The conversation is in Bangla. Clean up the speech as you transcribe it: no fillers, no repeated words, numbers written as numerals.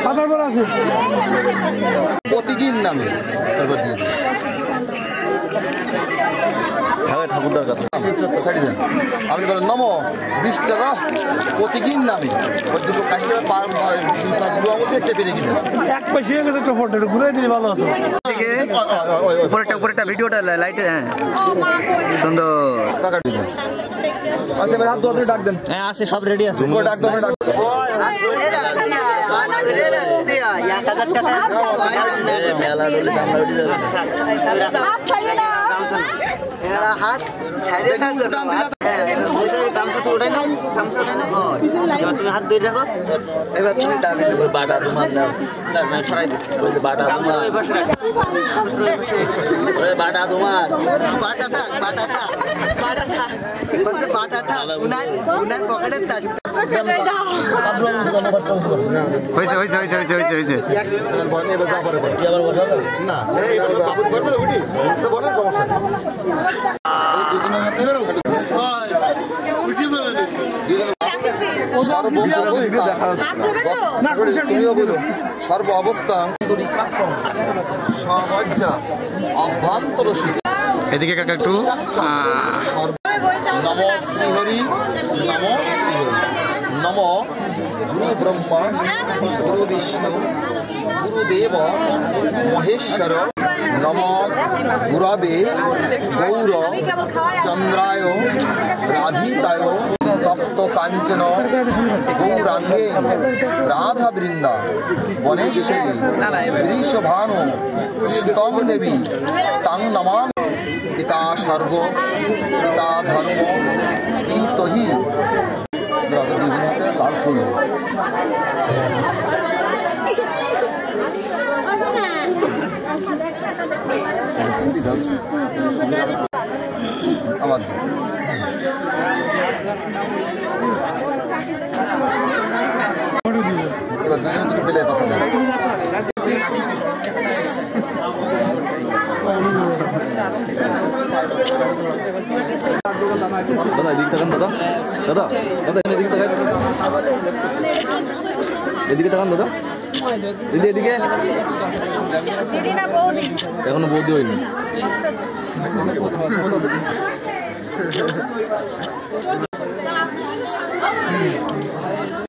পাতার পর আছে প্রতীকীর নামে তারপর দিয়ে ঠাকুরদার কাছে আপনি বলেন নম 20 টাকা প্রতীকীর নামে ওই দুটো কাছে চেপে রেখে দেন। এক পয়সা হয়ে গেছে একটা ফটো ঘুরে দিলে ভালো হতো। উপরেরটা ভিডিওটা লাইটে হ্যাঁ সুন্দর। আচ্ছা এবার হাত ধরে ডাক দেন। হ্যাঁ আছে সব রেডি আছে। ডাক দেন ডাক মেলা বলে সামনে উঠে যাবে হাত ছাড়ে থাকো না গামছা তো ওঠাই না গামছা ওঠাই না এবার তুমি হাত ধরে রাখো এবার তুমি দাবি বাটা তোমার না সরাই দিচ্ছি বাটা তোমার বাটা তোমার বাটা থাক বাটা থাক বলছে বাটা থাক উনার পকেটের তাজ হয়েছে না সমস্যা সর্ব অবস্থা অভ্যন্তর এদিকে কাকা একটু নম শ্রীহরি নম শ্রীহরি নম গুরু ব্রহ্মা গুরু বিষ্ণু গুরুদেব মহেশ্বর নম গুরবে গৌর চন্দ্রায় রাধিতায় তপ্ত কাঞ্চন গৌরাঙ্গে রাধা বৃন্দা বনেশ্বরী বৃষভানু স্তম দেবী তাং নমামি পিতা স্বর্গ পিতা ধর্ম ইতহি লাল ফুল আমার এবার দুজন দুটো পেলে কথা বলে দাদা এদিকে তাকান দাদা দাদা দাদা এদিকে তাকান এদিকে তাকান দাদা দিদি এদিকে এখনো বৌদি হয়নি